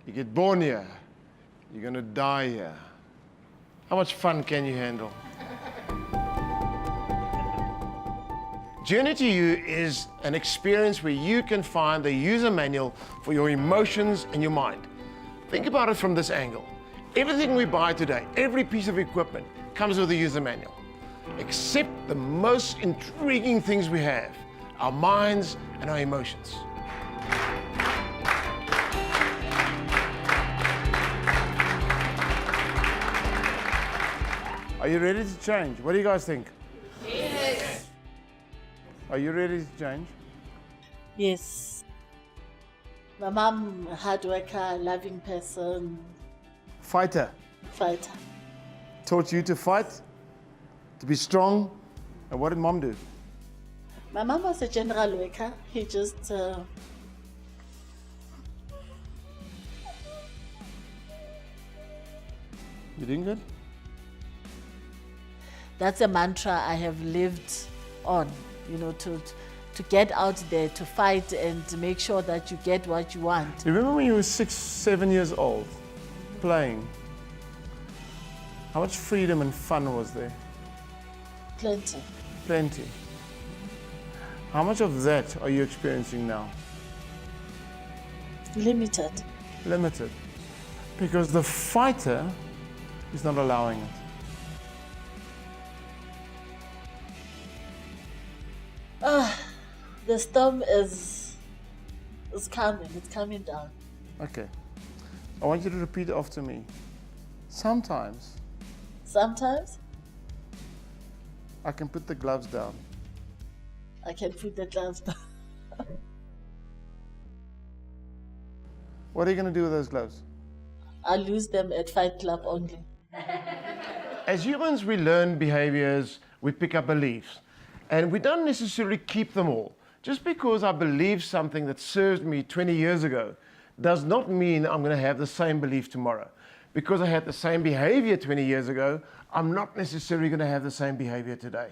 You get born here. You're going to die here. How much fun can you handle? Journey to You is an experience where you can find the user manual for your emotions and your mind. Think about it from this angle. Everything we buy today, every piece of equipment, comes with a user manual, except the most intriguing things we have, our minds and our emotions. Are you ready to change? What do you guys think? Yes. Are you ready to change? Yes. My mom, a hard worker, loving person, Fighter. fighter. Taught you to fight, to be strong. And what did mom do? My mom was a general worker. He just You doing good? that's a mantra I have lived on, you know, to get out there, to fight and to make sure that you get what you want. You remember when you were 6, 7 years old, playing? How much freedom and fun was there? Plenty. Plenty. How much of that are you experiencing now? Limited. Limited. Because the fighter is not allowing it. The storm is coming. It's coming down. Okay. I want you to repeat after me. Sometimes Sometimes I can put the gloves down. I can put the gloves down. What are you going to do with those gloves? I lose them at Fight Club only. As humans, we learn behaviors, we pick up beliefs, and we don't necessarily keep them all. Just because I believe something that served me 20 years ago does not mean I'm going to have the same belief tomorrow. Because I had the same behavior 20 years ago, I'm not necessarily going to have the same behavior today.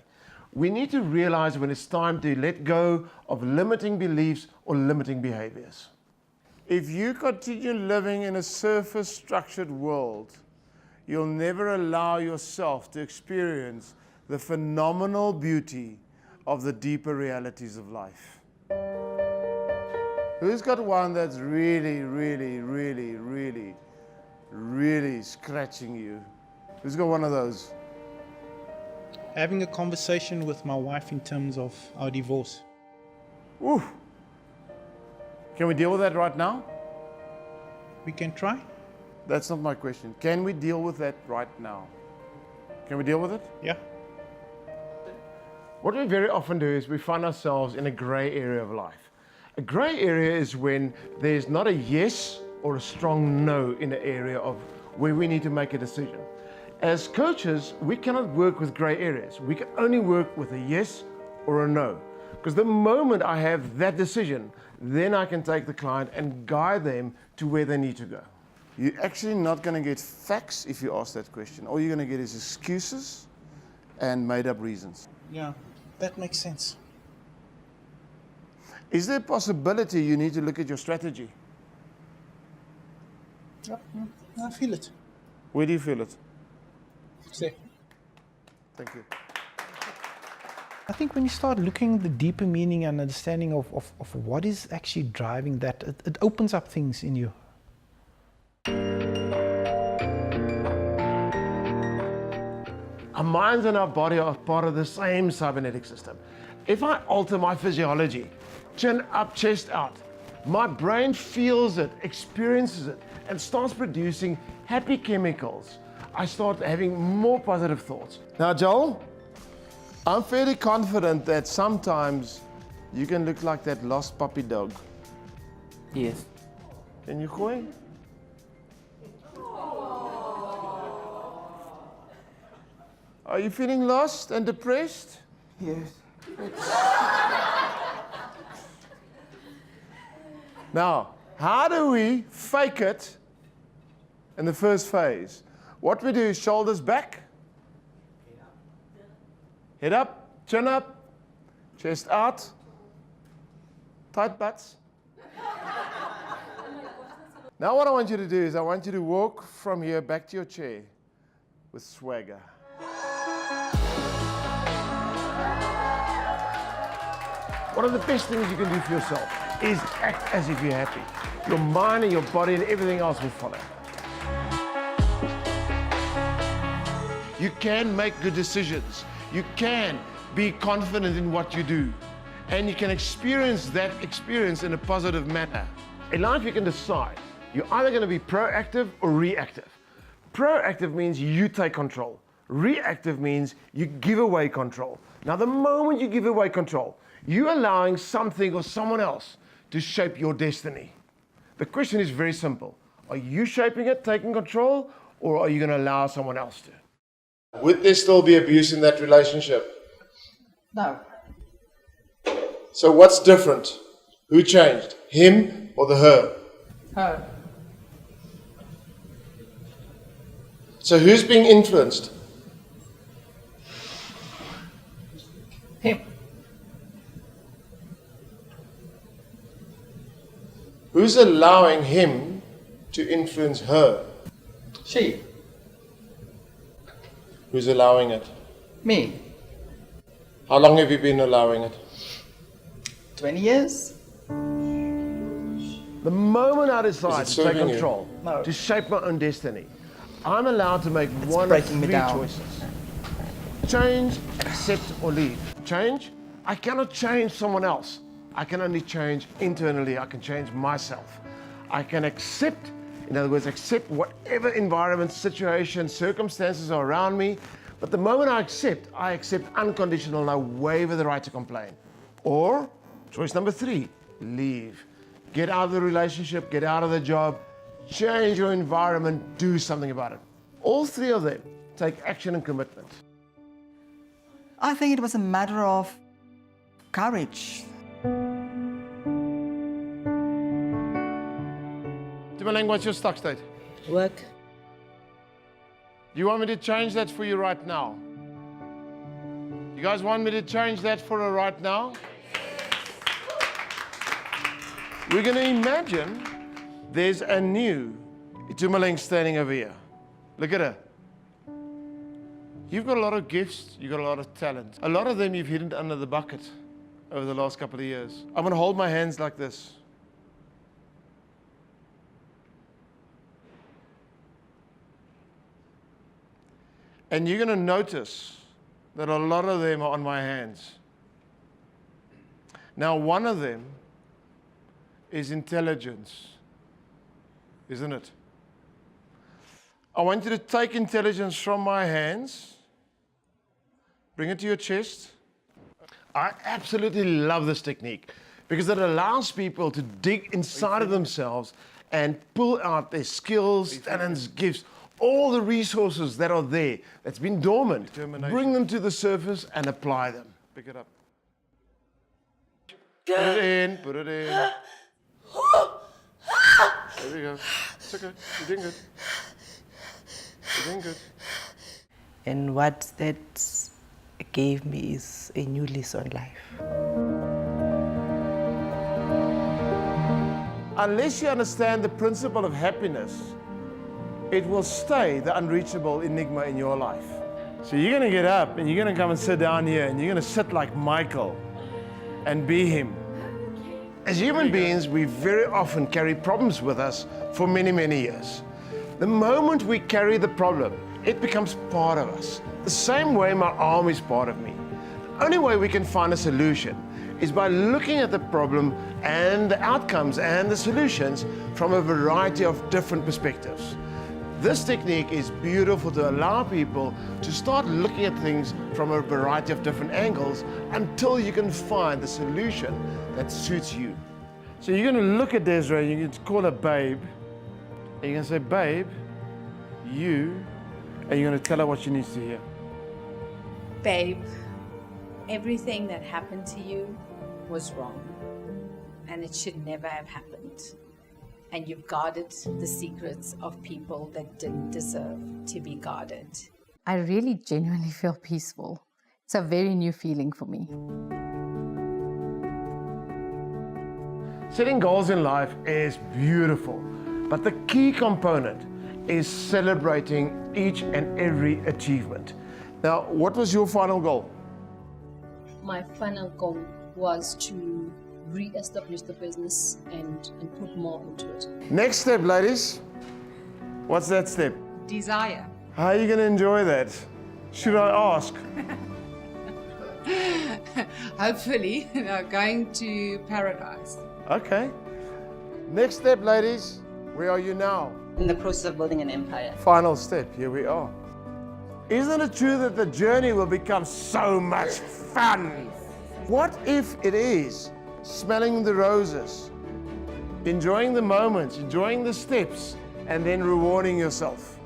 We need to realize when it's time to let go of limiting beliefs or limiting behaviors. If you continue living in a surface-structured world, you'll never allow yourself to experience the phenomenal beauty of the deeper realities of life. Who's got one that's really, really, really, really, really scratching you? Who's got one of those? Having a conversation with my wife in terms of our divorce. Ooh. Can we deal with that right now? We can try. That's not my question. Can we deal with that right now? Can we deal with it? Yeah. What we very often do is we find ourselves in a gray area of life. A gray area is when there's not a yes or a strong no in the area of where we need to make a decision. As coaches, we cannot work with gray areas. We can only work with a yes or a no. Because the moment I have that decision, then I can take the client and guide them to where they need to go. You're actually not going to get facts if you ask that question. All you're going to get is excuses and made up reasons. Yeah, that makes sense. Is there a possibility you need to look at your strategy? Yeah, I feel it. Where do you feel it? See. Thank you. I think when you start looking at the deeper meaning and understanding of what is actually driving that, it opens up things in you. Our minds and our body are part of the same cybernetic system. If I alter my physiology, chin up, chest out, my brain feels it, experiences it, and starts producing happy chemicals. I start having more positive thoughts. Now, Joel, I'm fairly confident that sometimes you can look like that lost puppy dog. Yes. Can you gooi? Are you feeling lost and depressed? Yes. Now, how do we fake it in the first phase? What we do is shoulders back, head up, chin up, chest out, tight butts. Now what I want you to do is I want you to walk from here back to your chair with swagger. One of the best things you can do for yourself is act as if you're happy. Your mind and your body and everything else will follow. You can make good decisions. You can be confident in what you do. And you can experience that experience in a positive manner. In life, you can decide. You're either going to be proactive or reactive. Proactive means you take control. Reactive means you give away control. Now, the moment you give away control, you're allowing something or someone else to shape your destiny. The question is very simple. Are you shaping it, taking control, or are you going to allow someone else to? Would there still be abuse in that relationship? No. So what's different? Who changed? Him or the her? Her. So who's being influenced? Him. Who's allowing him to influence her? She. Who's allowing it? Me. How long have you been allowing it? 20 years? The moment I decide to take control, No. to shape my own destiny, I'm allowed to make It's one of breaking me three down. choices. Change, accept, or leave. Change? I cannot change someone else. I can only change internally. I can change myself. I can accept, in other words, accept whatever environment, situation, circumstances are around me. But the moment I accept unconditional and I waiver the right to complain. Or, choice number 3, leave. Get out of the relationship, get out of the job, change your environment, do something about it. All 3 of them take action and commitment. I think it was a matter of courage. Tumaleng, what's your stock state? Work. Do you want me to change that for you right now? You guys want me to change that for her right now? We're going to imagine there's a new Itumaleng standing over here. Look at her. You've got a lot of gifts, you've got a lot of talent. A lot of them you've hidden under the bucket over the last couple of years. I'm going to hold my hands like this. And you're going to notice that a lot of them are on my hands. Now, one of them is intelligence, isn't it? I want you to take intelligence from my hands, bring it to your chest. I absolutely love this technique because it allows people to dig inside of themselves and pull out their skills, talents, gifts, all the resources that are there, that's been dormant, bring them to the surface and apply them. Pick it up. Put it in, put it in. There we go. It's okay. You're doing good. You're doing good. And what that gave me is a new lease on life. Unless you understand the principle of happiness, it will stay the unreachable enigma in your life. So you're going to get up and you're going to come and sit down here and you're going to sit like Michael and be him. As human beings, we very often carry problems with us for many, many years. The moment we carry the problem, it becomes part of us. The same way my arm is part of me. The only way we can find a solution is by looking at the problem and the outcomes and the solutions from a variety of different perspectives. This technique is beautiful to allow people to start looking at things from a variety of different angles until you can find the solution that suits you. So you're going to look at Desiree, you can call her babe, and you're going to say, babe, you, and you're going to tell her what she needs to hear. Babe, everything that happened to you was wrong, and it should never have happened. And you've guarded the secrets of people that didn't deserve to be guarded. I really genuinely feel peaceful. It's a very new feeling for me. Setting goals in life is beautiful. But the key component is celebrating each and every achievement. Now, what was your final goal? My final goal was to re-establish the business and put more into it. Next step, ladies. What's that step? Desire. How are you going to enjoy that? Should I ask? Hopefully, going to paradise. Okay. Next step, ladies. Where are you now? In the process of building an empire. Final step, here we are. Isn't it true that the journey will become so much fun? What if it is smelling the roses, enjoying the moments, enjoying the steps, and then rewarding yourself?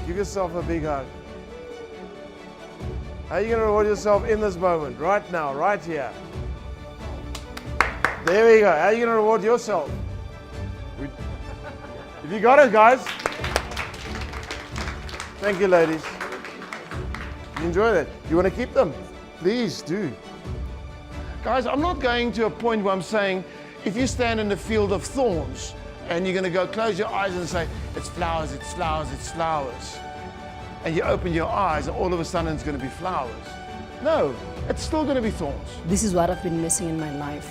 Give yourself a big hug. How are you going to reward yourself in this moment, right now, right here? There we go. How are you going to reward yourself? Have you got it, guys? Thank you, ladies. You enjoy that? You want to keep them? Please do. Guys, I'm not going to a point where I'm saying, if you stand in the field of thorns and you're going to go close your eyes and say, it's flowers, it's flowers, it's flowers. And you open your eyes and all of a sudden it's going to be flowers. No, it's still going to be thorns. This is what I've been missing in my life.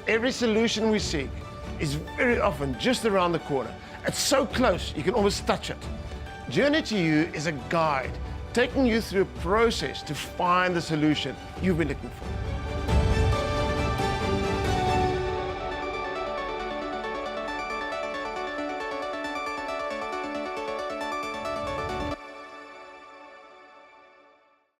Every solution we seek is very often just around the corner. It's so close, you can almost touch it. Journey to You is a guide taking you through a process to find the solution you've been looking for.